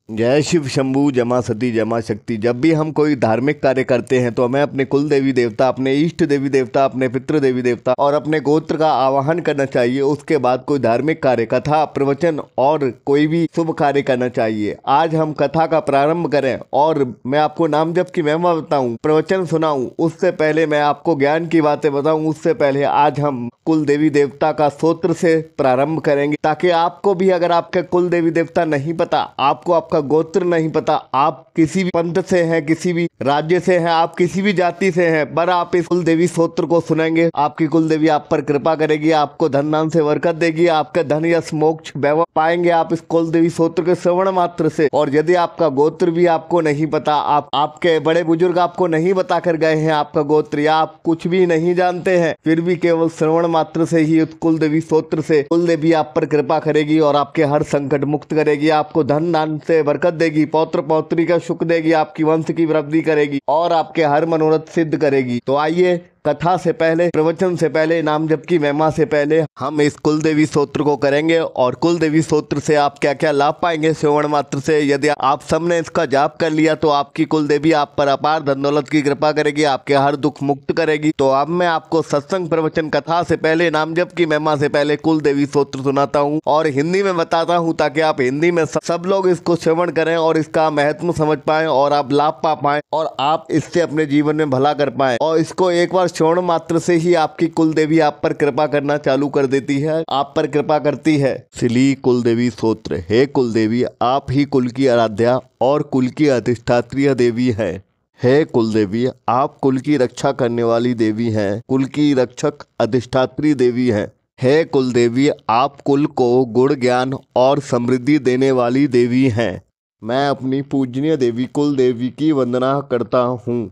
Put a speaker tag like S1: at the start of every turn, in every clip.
S1: जय शिव शंभू जमा सती जमा शक्ति। जब भी हम कोई धार्मिक कार्य करते हैं तो हमें अपने कुल देवी देवता, अपने इष्ट देवी देवता, अपने पितृ देवी देवता और अपने गोत्र का आवाहन करना चाहिए। उसके बाद कोई धार्मिक कार्य, कथा, प्रवचन और कोई भी शुभ कार्य करना चाहिए। आज हम कथा का प्रारंभ करें और मैं आपको नाम जप की महिमा बताऊं, प्रवचन सुनाऊं, उससे पहले मैं आपको ज्ञान की बातें बताऊं, उससे पहले आज हम कुल देवी देवता का स्तोत्र से प्रारंभ करेंगे, ताकि आपको भी, अगर आपके कुल देवी देवता नहीं पता, आपको आपका गोत्र नहीं पता, आप किसी भी पंथ से हैं, किसी भी राज्य से हैं, आप किसी भी जाति से हैं, पर आप इस कुल देवी स्तोत्र को सुनेंगे, आपकी कुल देवी आप पर कृपा करेगी, आपको धन नाम से बरकत देगी, आपके धन यश मोक्ष वैभव पाएंगे आप इस कुल देवी स्तोत्र के श्रवण मात्र से। और यदि आपका गोत्र भी आपको नहीं पता, आपके बड़े बुजुर्ग आपको नहीं बता कर गए हैं आपका गोत्र, या आप कुछ भी नहीं जानते हैं, फिर भी केवल श्रवण मात्र से ही उस कुल देवी स्तोत्र से कुल देवी आप पर कृपा करेगी और आपके हर संकट मुक्त करेगी, आपको धन दान से बरकत देगी, पौत्र पौत्री का सुख देगी, आपकी वंश की वृद्धि करेगी और आपके हर मनोरथ सिद्ध करेगी। तो आइए, कथा से पहले, प्रवचन से पहले, नाम जप की महिमा से पहले हम इस कुल देवी स्तोत्र को करेंगे। और कुल देवी स्तोत्र से आप क्या क्या लाभ पाएंगे श्रवण मात्र से, यदि आप सबने इसका जाप कर लिया तो आपकी कुल देवी आप पर अपार धन दौलत की कृपा करेगी, आपके हर दुख मुक्त करेगी। तो अब मैं आपको सत्संग, प्रवचन, कथा से पहले, नाम जप की महिमा से पहले कुल देवी स्तोत्र सुनाता हूँ और हिंदी में बताता हूँ, ताकि आप हिंदी में सब लोग इसको श्रवण करें और इसका महत्व समझ पाए और आप लाभ पा पाए और आप इससे अपने जीवन में भला कर पाए। और इसको एक बार श्रवण मात्र से ही आपकी कुल देवी आप पर कृपा करना चालू कर देती है, आप पर कृपा करती है। श्री कुल देवी स्तोत्र। हे कुल देवी, आप ही कुल की आराध्या और कुल की अधिष्ठात्री देवी है। हे कुल देवी, आप कुल की रक्षा करने वाली देवी हैं, कुल की रक्षक अधिष्ठात्री देवी हैं। हे कुल देवी, आप कुल को गुण, ज्ञान और समृद्धि देने वाली देवी हैं। मैं अपनी पूजनीय देवी कुल देवी की वंदना करता हूँ,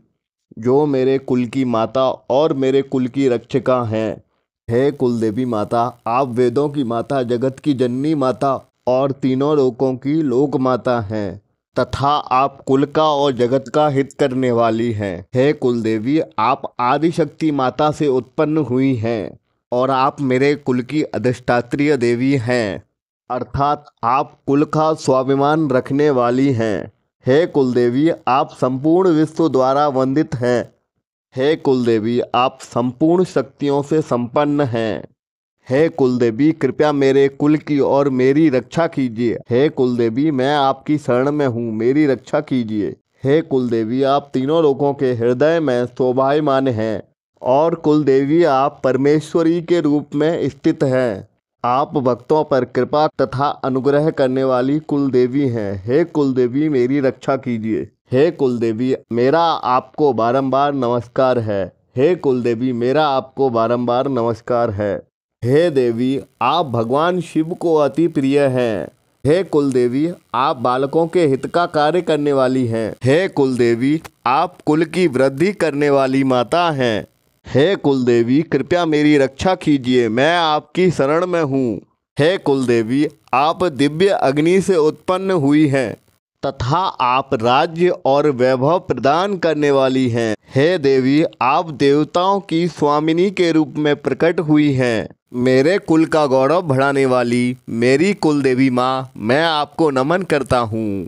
S1: जो मेरे कुल की माता और मेरे कुल की रक्षिका हैं। हे कुल देवी माता, आप वेदों की माता, जगत की जननी माता और तीनों लोकों की लोक माता हैं, तथा आप कुल का और जगत का हित करने वाली हैं। हे कुल देवी, आप आदिशक्ति माता से उत्पन्न हुई हैं और आप मेरे कुल की अधिष्ठात्री देवी हैं, अर्थात आप कुल का स्वाभिमान रखने वाली हैं। हे कुल देवी, आप संपूर्ण विश्व द्वारा वंदित हैं। हे कुल देवी, आप संपूर्ण शक्तियों से संपन्न हैं। हे कुल देवी, कृपया मेरे कुल की और मेरी रक्षा कीजिए। हे कुल देवी, मैं आपकी शरण में हूँ, मेरी रक्षा कीजिए। हे कुल देवी, आप तीनों लोकों के हृदय में शोभायमान हैं और कुल देवी आप परमेश्वरी के रूप में स्थित हैं। आप भक्तों पर कृपा तथा अनुग्रह करने वाली कुल देवी हैं। हे कुल देवी, मेरी रक्षा कीजिए। हे कुल देवी, मेरा आपको बारंबार नमस्कार है। हे कुल देवी, मेरा आपको बारंबार नमस्कार है। हे देवी, आप भगवान शिव को अति प्रिय हैं। हे कुल देवी, आप बालकों के हित का कार्य करने वाली हैं। हे कुल देवी, आप कुल की वृद्धि करने वाली माता हैं। हे कुल देवी, कृपया मेरी रक्षा कीजिए, मैं आपकी शरण में हूँ। हे कुल देवी, आप दिव्य अग्नि से उत्पन्न हुई हैं तथा आप राज्य और वैभव प्रदान करने वाली हैं। हे देवी, आप देवताओं की स्वामिनी के रूप में प्रकट हुई हैं। मेरे कुल का गौरव बढ़ाने वाली मेरी कुल देवी माँ, मैं आपको नमन करता हूँ।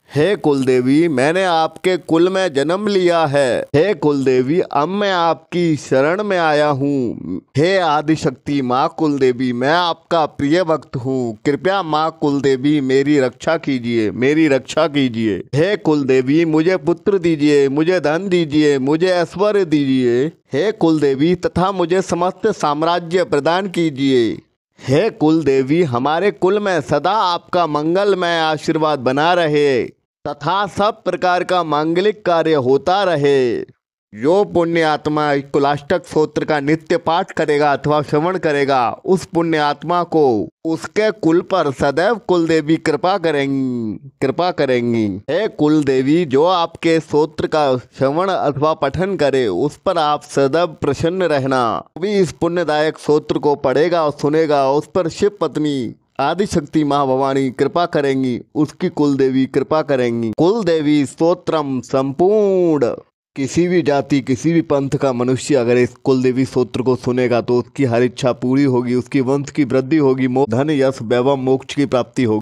S1: हे कुल देवी, मैंने आपके कुल में जन्म लिया है। हे कुल देवी, अब मैं आपकी शरण में आया हूँ। हे आदिशक्ति माँ कुल देवी, मैं आपका प्रिय भक्त हूँ, कृपया माँ कुल देवी मेरी रक्षा कीजिए, मेरी रक्षा कीजिए। हे कुल देवी, मुझे पुत्र दीजिए, मुझे धन दीजिए, मुझे ऐश्वर्य दीजिए। हे कुल देवी, तथा मुझे समस्त साम्राज्य प्रदान कीजिए। हे कुल देवी, हमारे कुल में सदा आपका मंगलमय आशीर्वाद बना रहे तथा सब प्रकार का मांगलिक कार्य होता रहे। जो पुण्य आत्मा कुलाष्टक स्तोत्र का नित्य पाठ करेगा अथवा श्रवण करेगा, उस पुण्य आत्मा को उसके कुल पर सदैव कुल देवी कृपा करेंगी। हे कुल देवी, जो आपके स्तोत्र का श्रवण अथवा पठन करे, उस पर आप सदैव प्रसन्न रहना। भी इस पुण्यदायक स्तोत्र को पढ़ेगा और सुनेगा, उस पर शिव पत्नी आदिशक्ति माँ भवानी कृपा करेंगी, उसकी कुल देवी कृपा करेंगी। कुल देवी स्तोत्रम संपूर्ण। किसी भी जाति, किसी भी पंथ का मनुष्य अगर इस कुल देवी स्तोत्र को सुनेगा तो उसकी हर इच्छा पूरी होगी, उसकी वंश की वृद्धि होगी, धन यश वैभव मोक्ष की प्राप्ति होगी।